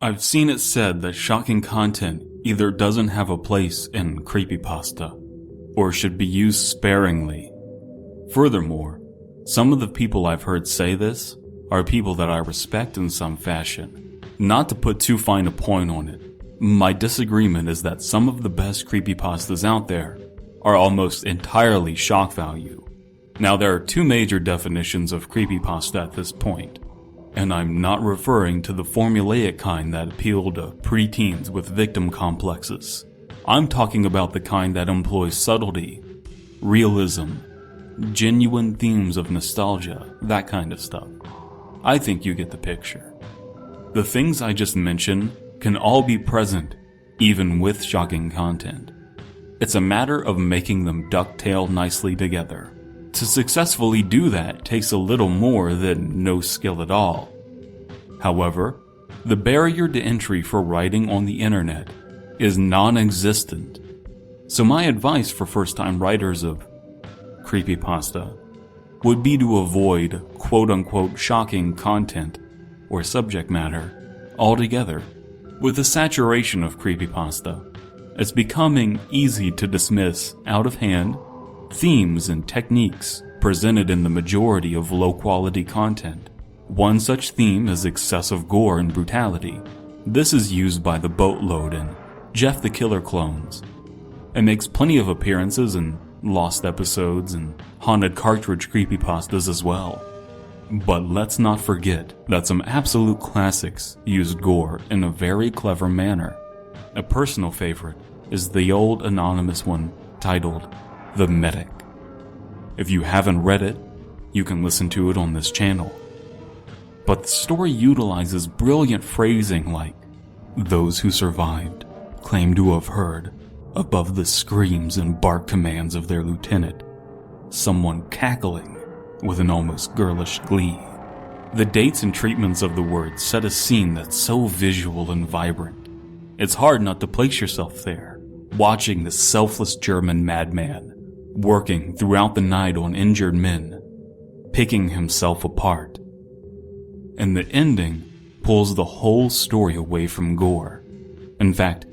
I've seen it said that shocking content either doesn't have a place in creepypasta, or should be used sparingly. Furthermore, some of the people I've heard say this are people that I respect in some fashion. Not to put too fine a point on it, my disagreement is that some of the best creepypastas out there are almost entirely shock value. Now, there are two major definitions of creepypasta at this point, and I'm not referring to the formulaic kind that appeal to preteens with victim complexes. I'm talking about the kind that employs subtlety, realism, genuine themes of nostalgia, that kind of stuff. I think you get the picture. The things I just mentioned can all be present, even with shocking content. It's a matter of making them ducktail nicely together. To successfully do that takes a little more than no skill at all. However, the barrier to entry for writing on the internet is non-existent. So my advice for first-time writers of creepypasta would be to avoid quote-unquote shocking content or subject matter altogether. With the saturation of creepypasta, it's becoming easy to dismiss out of hand themes and techniques presented in the majority of low-quality content. One such theme is excessive gore and brutality. This is used by the boatload in Jeff the Killer clones. It makes plenty of appearances in lost episodes and haunted cartridge creepypastas as well. But let's not forget that some absolute classics used gore in a very clever manner. A personal favorite is the old anonymous one titled The Medic. If you haven't read it, you can listen to it on this channel. But the story utilizes brilliant phrasing like, "Those who survived claim to have heard, above the screams and bark commands of their lieutenant, someone cackling with an almost girlish glee." The dates and treatments of the words set a scene that's so visual and vibrant. It's hard not to place yourself there, watching this selfless German madman working throughout the night on injured men, picking himself apart. And the ending pulls the whole story away from gore. In fact,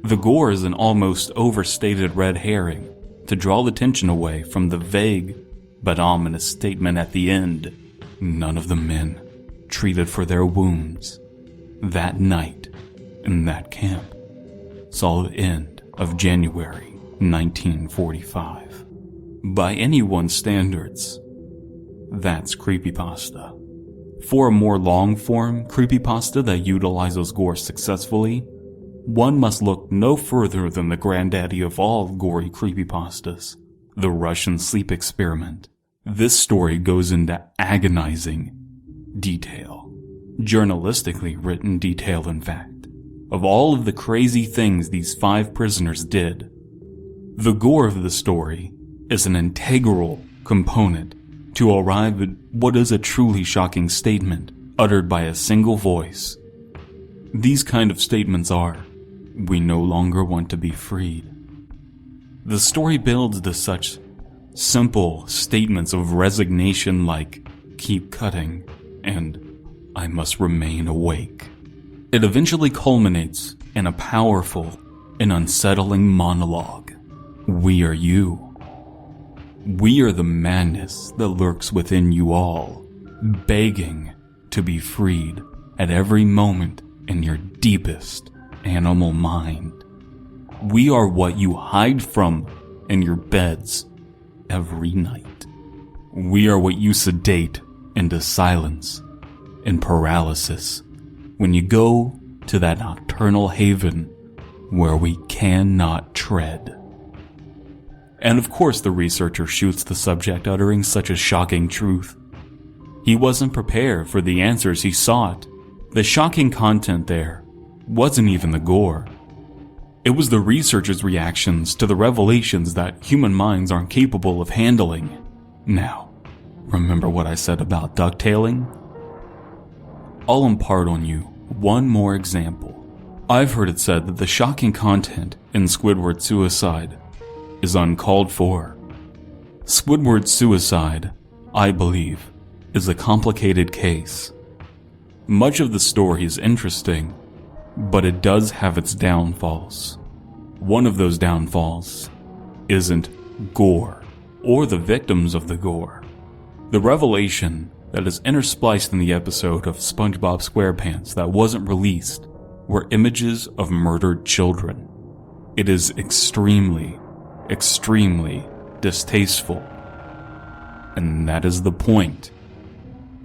the gore is an almost overstated red herring to draw attention away from the vague but ominous statement at the end. None of the men treated for their wounds that night in that camp saw the end of January 1945. By anyone's standards, that's creepypasta. For a more long-form creepypasta that utilizes gore successfully, one must look no further than the granddaddy of all gory creepypastas, the Russian sleep experiment. This story goes into agonizing detail, journalistically written detail in fact, of all of the crazy things these 5 prisoners did. The gore of the story is an integral component to arrive at what is a truly shocking statement uttered by a single voice. These kind of statements are, "We no longer want to be freed." The story builds to such simple statements of resignation like, "Keep cutting," and "I must remain awake." It eventually culminates in a powerful and unsettling monologue. We are you. We are the madness that lurks within you all, begging to be freed at every moment in your deepest animal mind. We are what you hide from in your beds every night. We are what you sedate into silence and paralysis when you go to that nocturnal haven where we cannot tread. And of course the researcher shoots the subject uttering such a shocking truth. He wasn't prepared for the answers he sought. The shocking content there wasn't even the gore. It was the researcher's reactions to the revelations that human minds aren't capable of handling. Now, remember what I said about ducktailing? I'll impart on you one more example. I've heard it said that the shocking content in Squidward's suicide is uncalled for. Squidward's suicide, I believe, is a complicated case. Much of the story is interesting, but it does have its downfalls. One of those downfalls isn't Gore, or the victims of the gore. The revelation that is interspliced in the episode of SpongeBob SquarePants that wasn't released were images of murdered children. It is extremely, extremely distasteful. And that is the point.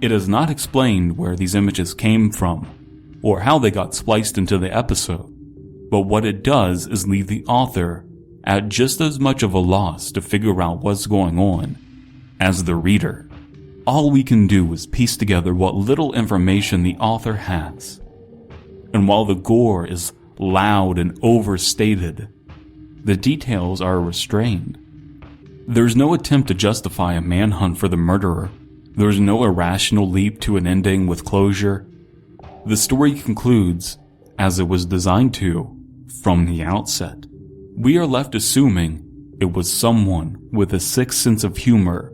It is not explained where these images came from, or how they got spliced into the episode, but what it does is leave the author at just as much of a loss to figure out what's going on as the reader. All we can do is piece together what little information the author has. And while the gore is loud and overstated, the details are restrained. There's no attempt to justify a manhunt for the murderer. There's no irrational leap to an ending with closure. The story concludes as it was designed to from the outset. We are left assuming it was someone with a sick sense of humor,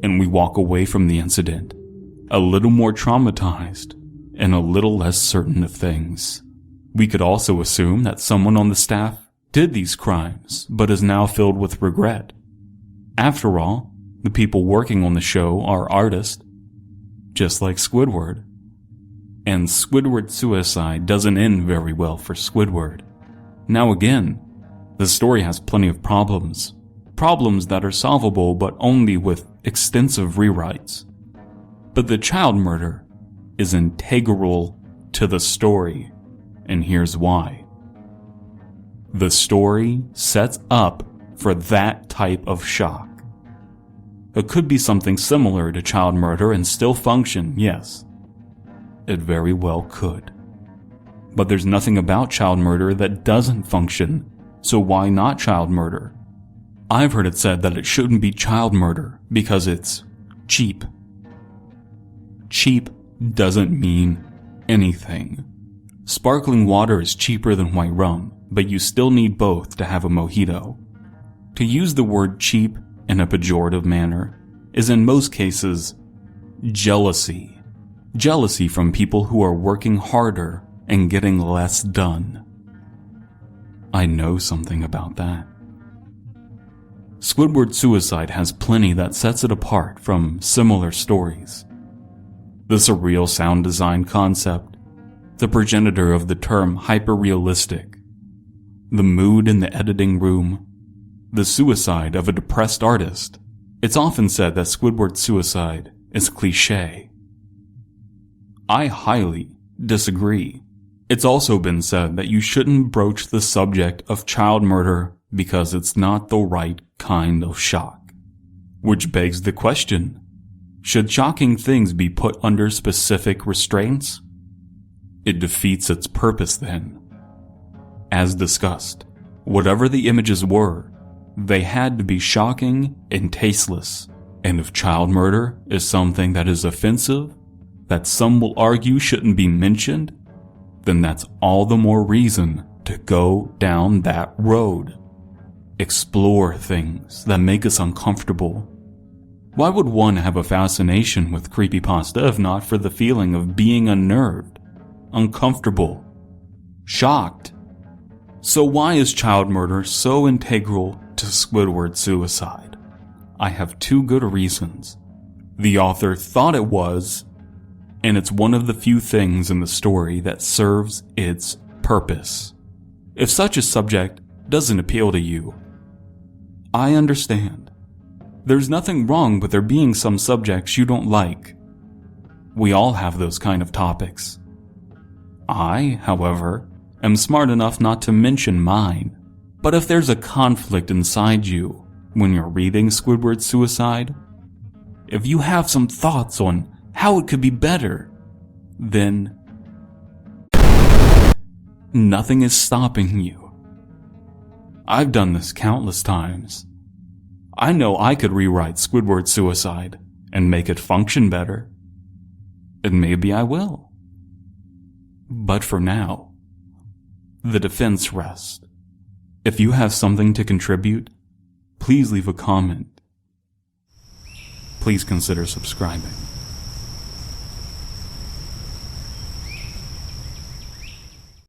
and we walk away from the incident a little more traumatized and a little less certain of things. We could also assume that someone on the staff did these crimes, but is now filled with regret. After all, the people working on the show are artists, just like Squidward. And Squidward's suicide doesn't end very well for Squidward. Now again, the story has plenty of problems that are solvable but only with extensive rewrites. But the child murder is integral to the story, and here's why. The story sets up for that type of shock. It could be something similar to child murder and still function, yes. It very well could. But there's nothing about child murder that doesn't function, so why not child murder? I've heard it said that it shouldn't be child murder because it's cheap. Cheap doesn't mean anything. Sparkling water is cheaper than white rum, but you still need both to have a mojito. To use the word cheap in a pejorative manner is in most cases jealousy. Jealousy from people who are working harder and getting less done. I know something about that. Squidward's suicide has plenty that sets it apart from similar stories. The surreal sound design concept, the progenitor of the term hyperrealistic, the mood in the editing room, the suicide of a depressed artist. It's often said that Squidward's suicide is cliché. I highly disagree. It's also been said that you shouldn't broach the subject of child murder because it's not the right kind of shock. Which begs the question, should shocking things be put under specific restraints? It defeats its purpose then. As discussed, whatever the images were, they had to be shocking and tasteless. And if child murder is something that is offensive, that some will argue shouldn't be mentioned, then that's all the more reason to go down that road. Explore things that make us uncomfortable. Why would one have a fascination with creepypasta if not for the feeling of being unnerved, uncomfortable, shocked? So why is child murder so integral to Squidward's suicide? I have two good reasons. The author thought it was, and it's one of the few things in the story that serves its purpose. If such a subject doesn't appeal to you, I understand. There's nothing wrong with there being some subjects you don't like. We all have those kind of topics. I, however, am smart enough not to mention mine. But if there's a conflict inside you when you're reading Squidward's suicide, if you have some thoughts on how it could be better, then nothing is stopping you. I've done this countless times. I know I could rewrite Squidward's suicide and make it function better. And maybe I will. But for now, the defense rests. If you have something to contribute, please leave a comment. Please consider subscribing.